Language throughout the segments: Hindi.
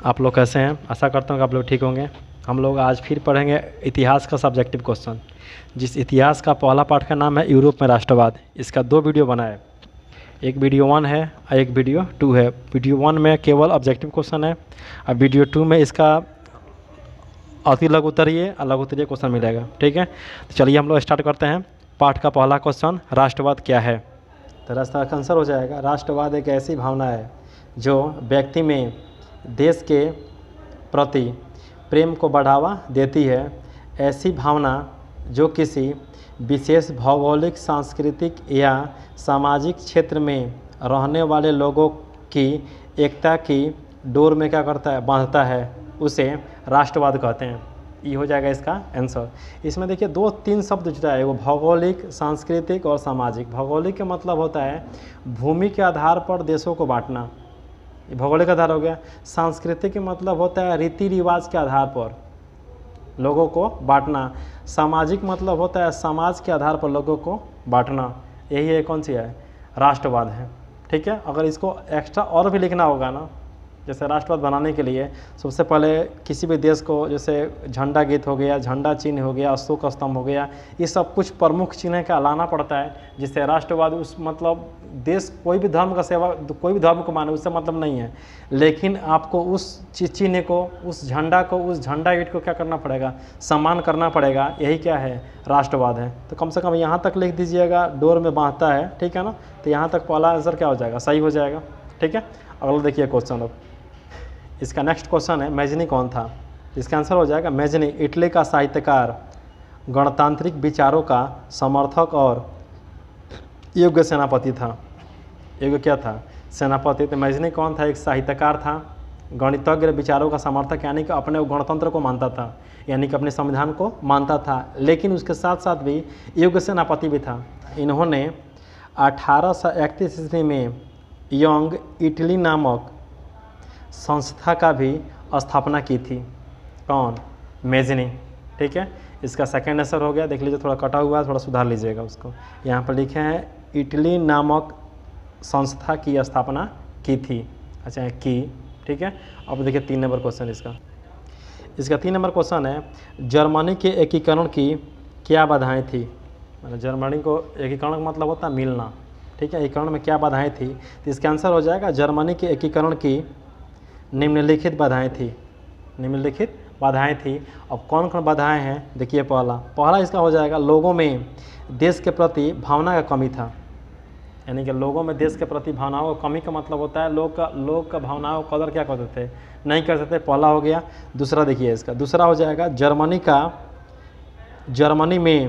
आप लोग कैसे हैं? आशा करता हूँ कि आप लोग ठीक होंगे। हम लोग आज फिर पढ़ेंगे इतिहास का सब्जेक्टिव क्वेश्चन, जिस इतिहास का पहला पाठ का नाम है यूरोप में राष्ट्रवाद। इसका 2 वीडियो बना है, एक वीडियो 1 है और एक वीडियो 2 है। वीडियो 1 में केवल ऑब्जेक्टिव क्वेश्चन है और वीडियो 2 में इसका अति लघु उत्तरीय और लघु उत्तरीय क्वेश्चन मिलेगा। ठीक है, तो चलिए हम लोग स्टार्ट करते हैं। पाठ का पहला क्वेश्चन, राष्ट्रवाद क्या है? तो रास्ता का आंसर हो जाएगा, राष्ट्रवाद एक ऐसी भावना है जो व्यक्ति में देश के प्रति प्रेम को बढ़ावा देती है। ऐसी भावना जो किसी विशेष भौगोलिक, सांस्कृतिक या सामाजिक क्षेत्र में रहने वाले लोगों की एकता की डोर में क्या करता है, बांधता है, उसे राष्ट्रवाद कहते हैं। ये हो जाएगा इसका आंसर। इसमें देखिए 2-3 शब्द जुड़ा है, वो भौगोलिक, सांस्कृतिक और सामाजिक। भौगोलिक का मतलब होता है भूमि के आधार पर देशों को बांटना, ये भौगोलिक आधार हो गया। सांस्कृतिक का मतलब होता है रीति रिवाज के आधार पर लोगों को बांटना। सामाजिक मतलब होता है समाज के आधार पर लोगों को बांटना। यही है कौन सी है, राष्ट्रवाद है। ठीक है, अगर इसको एक्स्ट्रा और भी लिखना होगा ना, जैसे राष्ट्रवाद बनाने के लिए सबसे पहले किसी भी देश को, जैसे झंडा गीत हो गया, झंडा चिन्ह हो गया, अशोक स्तंभ हो गया, ये सब कुछ प्रमुख चिन्ह का लाना पड़ता है, जिससे राष्ट्रवाद उस मतलब देश कोई भी धर्म का सेवा, कोई भी धर्म को माने, उससे मतलब नहीं है, लेकिन आपको उस चिन्ह को, उस झंडा को, उस झंडा यूनिट को क्या करना पड़ेगा, सम्मान करना पड़ेगा। यही क्या है, राष्ट्रवाद है। तो कम से कम यहाँ तक लिख दीजिएगा, डोर में बांधता है। ठीक है ना, तो यहाँ तक पहला आंसर क्या हो जाएगा, सही हो जाएगा। ठीक है, अगला देखिए क्वेश्चन। अब इसका नेक्स्ट क्वेश्चन है, मैजनी कौन था? इसका आंसर हो जाएगा मैजनी इटली का साहित्यकार, गणतांत्रिक विचारों का समर्थक और योग्य सेनापति था। योग्य क्या था, सेनापति। तो मैजनी कौन था? एक साहित्यकार था, गणितज्ञ विचारों का समर्थक, यानी कि अपने गणतंत्र को मानता था, यानी कि अपने संविधान को मानता था, लेकिन उसके साथ साथ भी योग्य सेनापति भी था। इन्होंने 1831 ईस्वी में यंग इटली नामक संस्था का भी स्थापना की थी। कौन? मैजनी। ठीक है, इसका सेकंड आंसर हो गया। देख लीजिए, थोड़ा कटा हुआ है, थोड़ा सुधार लीजिएगा उसको। यहाँ पर लिखे हैं इटली नामक संस्था की स्थापना की थी। अच्छा, की। ठीक है, अब देखिए 3 नंबर क्वेश्चन इसका 3 नंबर क्वेश्चन है, जर्मनी के एकीकरण की क्या बाधाएं थी? मतलब जर्मनी को एकीकरण का मतलब होता है मिलना। ठीक है, एकीकरण में क्या बाधाएं थी? तो इसका आंसर हो जाएगा, जर्मनी के एकीकरण की निम्नलिखित बाधाएं थी। निम्नलिखित बाधाएं थी। अब कौन कौन बाधाएं हैं, देखिए पहला इसका हो जाएगा, लोगों में देश के प्रति भावना का कमी था। यानी कि लोगों में देश के प्रति भावनाओं का कमी का मतलब होता है लोग का भावनाओं का कदर क्या करते थे, नहीं करते थे। पहला हो गया। दूसरा देखिए इसका, दूसरा हो जाएगा, जर्मनी में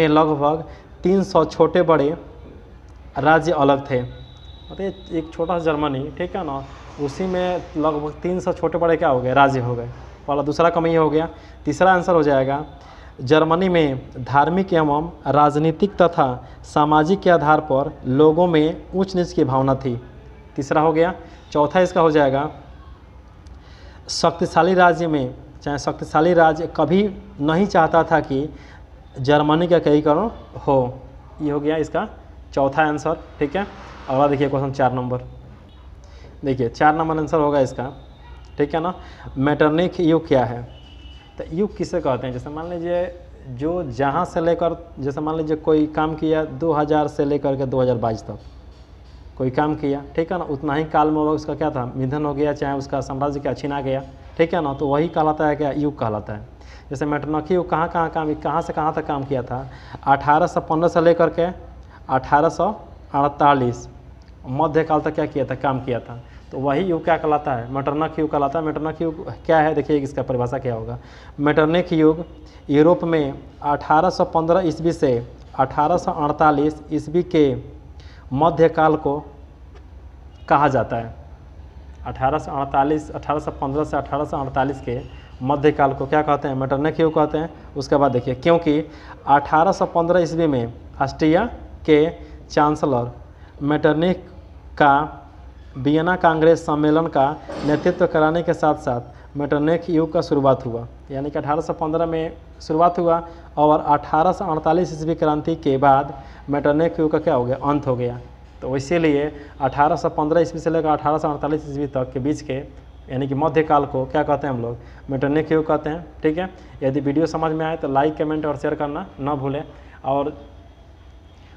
लगभग 300 छोटे बड़े राज्य अलग थे। मतलब एक छोटा सा जर्मनी, ठीक है ना, उसी में लगभग 300 छोटे बड़े क्या हो गए, राज्य हो गए। पहला, दूसरा कमी हो गया। तीसरा आंसर हो जाएगा, जर्मनी में धार्मिक एवं राजनीतिक तथा सामाजिक के आधार पर लोगों में ऊंच नीच की भावना थी। तीसरा हो गया। चौथा इसका हो जाएगा, शक्तिशाली राज्य कभी नहीं चाहता था कि जर्मनी का एकीकरण हो। ये हो गया इसका चौथा आंसर। ठीक है, अगला देखिए क्वेश्चन 4 नंबर। देखिए 4 नंबर आंसर होगा इसका। ठीक है ना, मेटरनिख युग क्या है? तो युग किसे कहते हैं? जैसे मान लीजिए जो जहाँ से लेकर, जैसे मान लीजिए कोई काम किया 2000 से लेकर के 2022 तक कोई काम किया, ठीक है ना, उतना ही काल में उसका क्या था, निधन हो गया, चाहे उसका साम्राज्य क्या छीना गया। ठीक है ना, तो वही कहलाता है क्या, युग कहलाता है। जैसे मेटरनिख युग कहाँ से कहाँ तक काम किया था? 1815 से लेकर के 1848 मध्यकाल तक क्या किया था, काम किया था। तो वही युग क्या कहलाता है, मेटरनिख युग कहलाता है। मेटरनिख युग क्या है, देखिए इसका परिभाषा क्या होगा। मेटरनिख युग यूरोप में 1815 ईस्वी से 1848 ईस्वी के मध्यकाल को कहा जाता है। 1815 से 1848 के मध्यकाल को क्या कहते हैं, मेटरनिख युग कहते हैं। उसके बाद देखिए, क्योंकि 1815 ईस्वी में ऑस्ट्रिया के चांसलर मेटरनिख का वियना कांग्रेस सम्मेलन का नेतृत्व कराने के साथ साथ मेटरनिख युग का शुरुआत हुआ। यानी कि 1815 में शुरुआत हुआ और 1848 ईस्वी क्रांति के बाद मेटरनिख युग का क्या हो गया, अंत हो गया। तो इसीलिए 1815 ईस्वी से लेकर 1848 ईस्वी तक के बीच के यानी कि मध्यकाल को क्या कहते हैं हम लोग, मेटरनिक युग कहते हैं। ठीक है, यदि वीडियो समझ में आए तो लाइक कमेंट और शेयर करना ना भूलें, और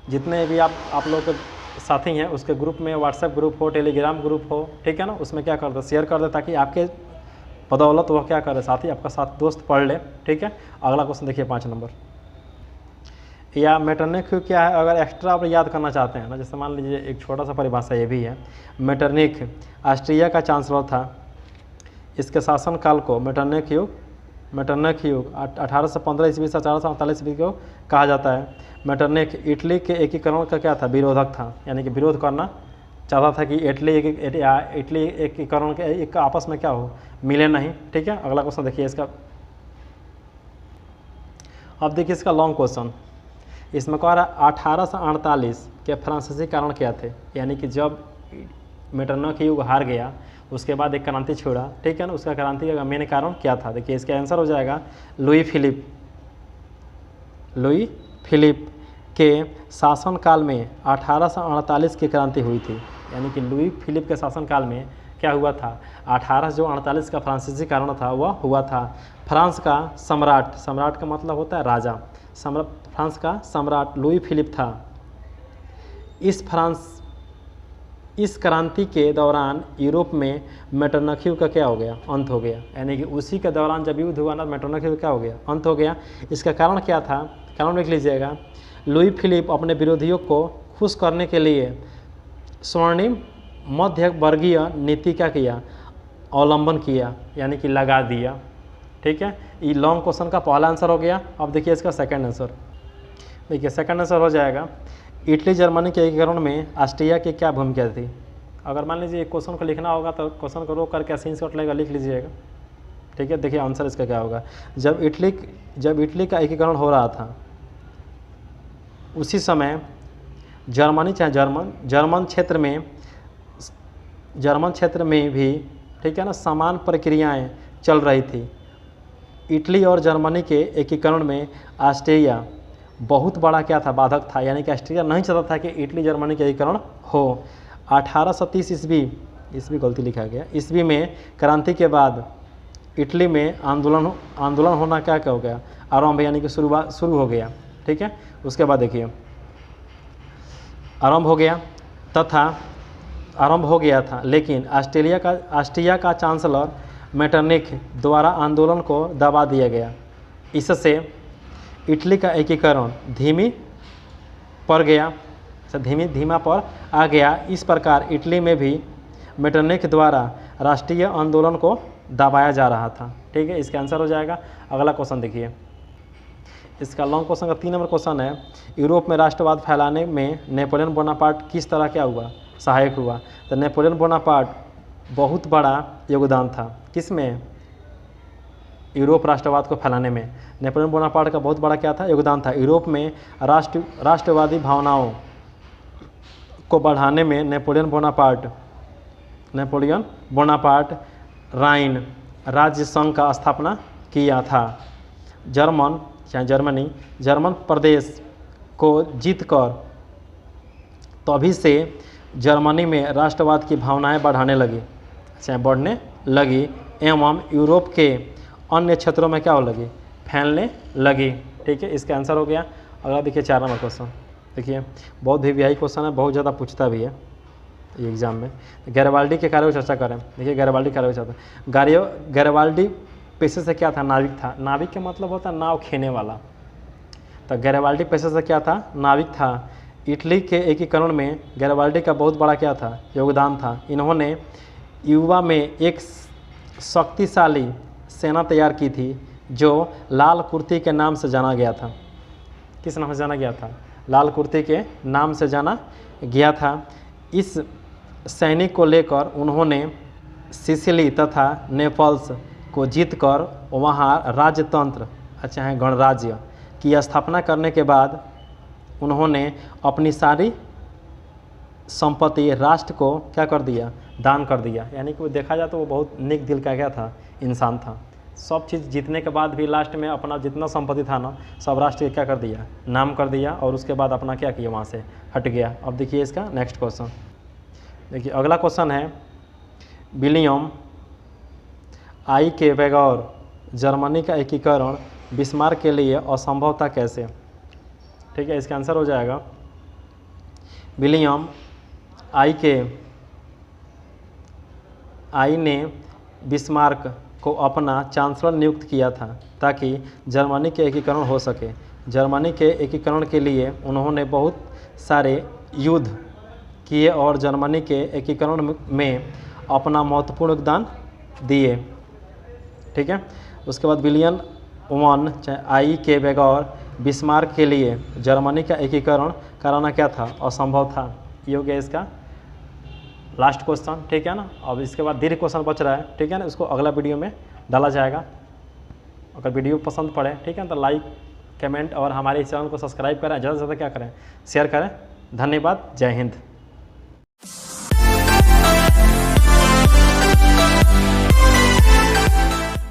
जितने भी आप लोग के साथी हैं उसके ग्रुप में, व्हाट्सएप ग्रुप हो, टेलीग्राम ग्रुप हो, ठीक है ना, उसमें क्या कर दो, शेयर कर दे, ताकि आपके बदौलत वह क्या करे, साथी आपका साथ दोस्त पढ़ ले। ठीक है, अगला क्वेश्चन देखिए 5 नंबर। या मेटरनिक युग क्या है, अगर एक्स्ट्रा आप याद करना चाहते हैं ना, जैसे मान लीजिए एक छोटा सा परिभाषा ये भी है। मेटरनिक ऑस्ट्रिया का चांसलर था, इसके शासनकाल को मेटरनिक युग 1815 ईस्वी से 1848 ईस्वी को कहा जाता है। मेटरनिक इटली के एकीकरण का क्या था, विरोधक था, यानी कि विरोध करना चाहता था कि इटली एकीकरण के एक आपस में क्या हो, मिले नहीं। ठीक है, अगला क्वेश्चन देखिए इसका। अब देखिए इसका लॉन्ग क्वेश्चन, इसमें कह रहा है 1848 के फ्रांसीसी कारण क्या थे, यानी कि जब मेटरनिक युग हार गया उसके बाद एक क्रांति छोड़ा। ठीक है ना, उसका क्रांति का मेन कारण क्या था। देखिए इसका आंसर हो जाएगा लुई फिलिप के शासनकाल में 1848 की क्रांति हुई थी, यानी कि लुई फिलिप के शासनकाल में क्या हुआ था, 1848 का फ्रांसीसी कारण था वह हुआ था। फ्रांस का सम्राट का मतलब होता है राजा, फ्रांस का सम्राट लुई फिलिप था। इस क्रांति के दौरान यूरोप में मेटरनिक युग का क्या हो गया, अंत हो गया, यानी कि उसी के दौरान जब युद्ध हुआ ना, मेटरनिक युग क्या हो गया, अंत हो गया। इसका कारण क्या था, कारण लिख लीजिएगा। लुई फिलिप अपने विरोधियों को खुश करने के लिए स्वर्णिम मध्य वर्गीय नीति क्या किया, अवलंबन किया, यानी कि लगा दिया। ठीक है, ये लॉन्ग क्वेश्चन का पहला आंसर हो गया। अब देखिए इसका सेकंड आंसर। देखिए सेकंड आंसर हो जाएगा इटली जर्मनी के एकीकरण में ऑस्ट्रिया की क्या भूमिका थी। अगर मान लीजिए एक क्वेश्चन को लिखना होगा तो क्वेश्चन को रोक करके स्क्रीनशॉट लेगा, लिख लीजिएगा। ठीक है, देखिए आंसर इसका क्या होगा। जब इटली का एकीकरण हो रहा था उसी समय जर्मनी चाहे जर्मन क्षेत्र में भी, ठीक है ना, समान प्रक्रियाएं चल रही थी। इटली और जर्मनी के एकीकरण में ऑस्ट्रिया बहुत बड़ा क्या था, बाधक था, यानी कि ऑस्ट्रिया नहीं चाहता था कि इटली जर्मनी के एकीकरण हो। 1830 ईस्वी गलती लिखा गया, ईस्वी में क्रांति के बाद इटली में आंदोलन होना क्या हो गया, आरंभ, यानी कि शुरू हो गया। ठीक है, उसके बाद देखिए आरंभ हो गया था, लेकिन ऑस्ट्रिया का चांसलर मेटरनिक द्वारा आंदोलन को दबा दिया गया। इससे इटली का एकीकरण धीमा पर आ गया। इस प्रकार इटली में भी मेटरनिक द्वारा राष्ट्रीय आंदोलन को दबाया जा रहा था। ठीक है, इसका आंसर हो जाएगा। अगला क्वेश्चन देखिए, इसका लॉन्ग क्वेश्चन का 3 नंबर क्वेश्चन है। यूरोप में राष्ट्रवाद फैलाने में नेपोलियन बोनापार्ट किस तरह क्या हुआ, सहायक हुआ। तो नेपोलियन बोनापार्ट बहुत बड़ा योगदान था किसमें, यूरोप राष्ट्रवाद को फैलाने में। नेपोलियन बोनापार्ट का बहुत बड़ा क्या था, योगदान था। यूरोप में राष्ट्रवादी भावनाओं को बढ़ाने में नेपोलियन बोनापार्ट राइन राज्य संघ का स्थापना किया था। जर्मन प्रदेश को जीतकर तभी से जर्मनी में राष्ट्रवाद की भावनाएं बढ़ने लगी एवं यूरोप के अन्य क्षेत्रों में क्या हो लगी, फैलने लगी। ठीक है, इसका आंसर हो गया। अगला देखिए 4 नंबर क्वेश्चन। देखिए बहुत भी व्यापक क्वेश्चन है, बहुत ज़्यादा पूछता भी है ये एग्जाम में। गैरिबाल्डी के कार्यों की चर्चा करें। देखिए गैरिबाल्डी कार्यों की चर्चा, गैरिबाल्डी पेशे से क्या था, नाविक था। नाविक का मतलब होता है नाव खेने वाला। तो गैरिबाल्डी पेशे से क्या था, नाविक था। इटली के एकीकरण में गैरिबाल्डी का बहुत बड़ा क्या था, योगदान था। इन्होंने युवा में एक शक्तिशाली सेना तैयार की थी जो लाल कुर्ती के नाम से जाना गया था। किस नाम से जाना गया था, लाल कुर्ती के नाम से जाना गया था। इस सैनिक को लेकर उन्होंने सिसिली तथा नेपल्स को जीतकर वहाँ राजतंत्र चाहे गणराज्य की स्थापना करने के बाद उन्होंने अपनी सारी संपत्ति राष्ट्र को क्या कर दिया, दान कर दिया। यानी कि वो देखा जाए तो वो बहुत नेक दिल का क्या था, इंसान था। सब चीज़ जीतने के बाद भी लास्ट में अपना जितना संपत्ति था ना सब राष्ट्र क्या कर दिया, नाम कर दिया, और उसके बाद अपना क्या किया, वहाँ से हट गया। अब देखिए इसका नेक्स्ट क्वेश्चन, देखिए अगला क्वेश्चन है, विलियम आई के बगैर जर्मनी का एकीकरण बिस्मार्क के लिए असंभव था कैसे? ठीक है, इसका आंसर हो जाएगा विलियम आई ने बिस्मार्क को अपना चांसलर नियुक्त किया था ताकि जर्मनी के एकीकरण हो सके। जर्मनी के एकीकरण के लिए उन्होंने बहुत सारे युद्ध किए और जर्मनी के एकीकरण में अपना महत्वपूर्ण योगदान दिए। ठीक है, उसके बाद विलियम वन आई के बगैर बिस्मार्क के लिए जर्मनी का एकीकरण कराना क्या था, असंभव था। ये हो गया इसका लास्ट क्वेश्चन। ठीक है ना, अब इसके बाद दीर्घ क्वेश्चन बच रहा है। ठीक है ना, इसको अगला वीडियो में डाला जाएगा। अगर वीडियो पसंद पड़े, ठीक है, तो लाइक कमेंट और हमारे इस चैनल को सब्सक्राइब करें, ज़्यादा से ज़्यादा क्या करें, शेयर करें। धन्यवाद, जय हिंद।